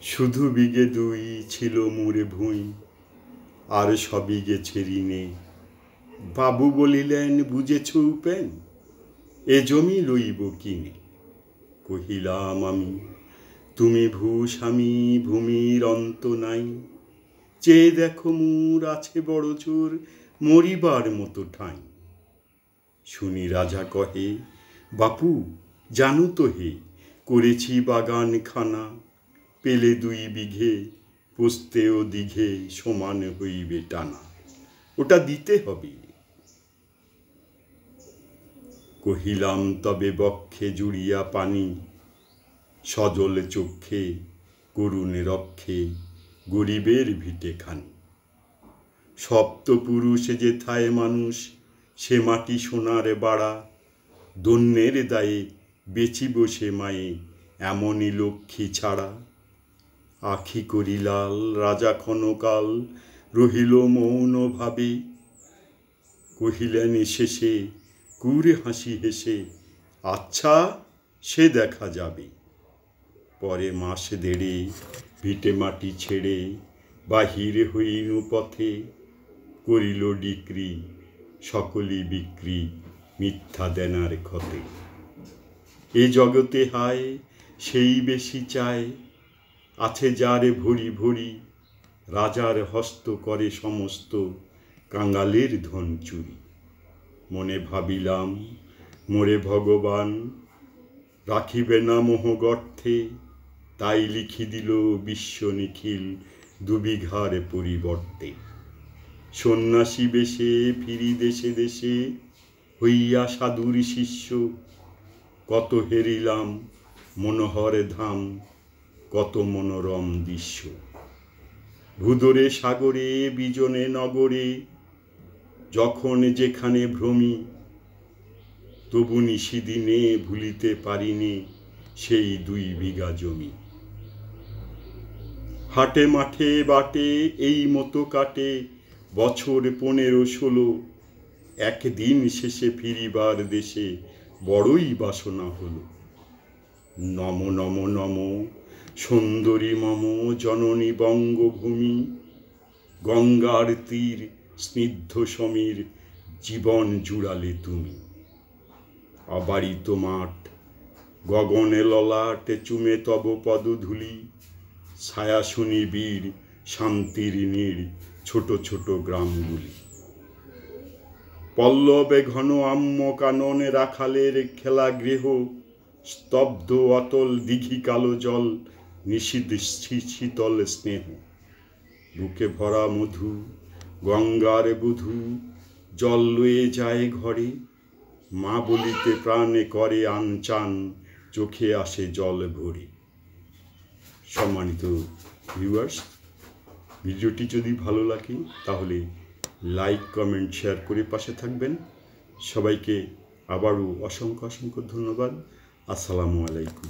শুধু বিঘে দুই ছিল মোরে ভুঁই, আর সবই গেছে ঋণে। বাবু বলিলেন, বুঝেছ উপেন, এ জমি লইব কিনে। কহিলাম আমি, তুমি ভূস্বামী, ভূমির অন্ত নাই। চেয়ে দেখো মোর আছে বড় জোর, মরিবার মতো ঠাঁই। শুনি রাজা কহে, বাপু জানো তো হে, করেছি বাগান খানা। পেলে 2 বিঘে, পোস্তেও দিঘে সমান হইবে টানা। ওটা দিতে হবে। কহিলাম, তবে বক্ষে জুড়িয়া পানি, সজল চক্ষে করুণ রক্ষে গরিবের ভিটে খানি। সপ্তপুরুষে যেথায় মানুষ, সে মাটি সোনার বাড়া। দন্যের দায়ে বেচিব সে মায়ে, এমনই লক্ষ্মী ছাড়া। আখি করি লাল, রাজা ক্ষণকাল রহিল মৌন ভাবে। কহিলেন শেষে কুরে হাসি হেসে, আচ্ছা সে দেখা যাবে। পরে মাস দেড়ে ভিটে মাটি ছেড়ে বাহির হইনু পথে। করিল ডিক্রি সকলই বিক্রি, মিথ্যা দেনার ক্ষতে। এ জগতে হায় সেই বেশি চায়, আছে যারে ভরি ভরি। রাজার হস্ত করে সমস্ত, কাঙালের ধন চুরি। মনে ভাবিলাম, মোরে ভগবান রাখিবে না মোহ গর্থে। তাই লিখি দিল বিশ্ব নিখিল 2 বিঘার পরিবর্তে। সন্ন্যাসী বেশে ফিরি দেশে দেশে, হইয়া সাধুর শিষ্য। কত হেরিলাম মনোহর ধাম, কত মনোরম দৃশ্য। ভূদরে সাগরে বিজনে নগরে, যখন যেখানে ভ্রমি। তবু নিশিদিনে ভুলিতে পারিনি সেই 2 বিঘা জমি। হাটে মাঠে বাটে এই মতো কাটে বছর 15-16। একদিন শেষে ফিরিবার দেশে বড়ই বাসনা হলো। নম নম নম সুন্দরী মম জননী বঙ্গভূমি। গঙ্গার তীর স্নিগ্ধ সমীর, জীবন জুড়ালে তুমি। অবারিত মাঠ, গগনে ললাটে চুমে তব পদধূলি। ছায়া সুনিবিড়, শান্তির নীড়, ছোট ছোট গ্রামগুলি। পল্লবে ঘন আম্য কাননে রাখালের খেলা গৃহ। স্তব্ধ অতল দিঘি কালো জল, নিশীথ শীতল স্নেহ। বুকে ভরা মধু, গঙ্গার বধূ জল লয়ে যায় ঘরে। মা বলিতে প্রাণে করে আনচান, চোখে আসে জল ভরে। সম্মানিত ভিউয়ার্স, ভিডিওটি যদি ভালো লাগে তাহলে লাইক, কমেন্ট, শেয়ার করে পাশে থাকবেন। সবাইকে আবারও অসংখ্য অসংখ্য ধন্যবাদ। আসসালামু আলাইকুম।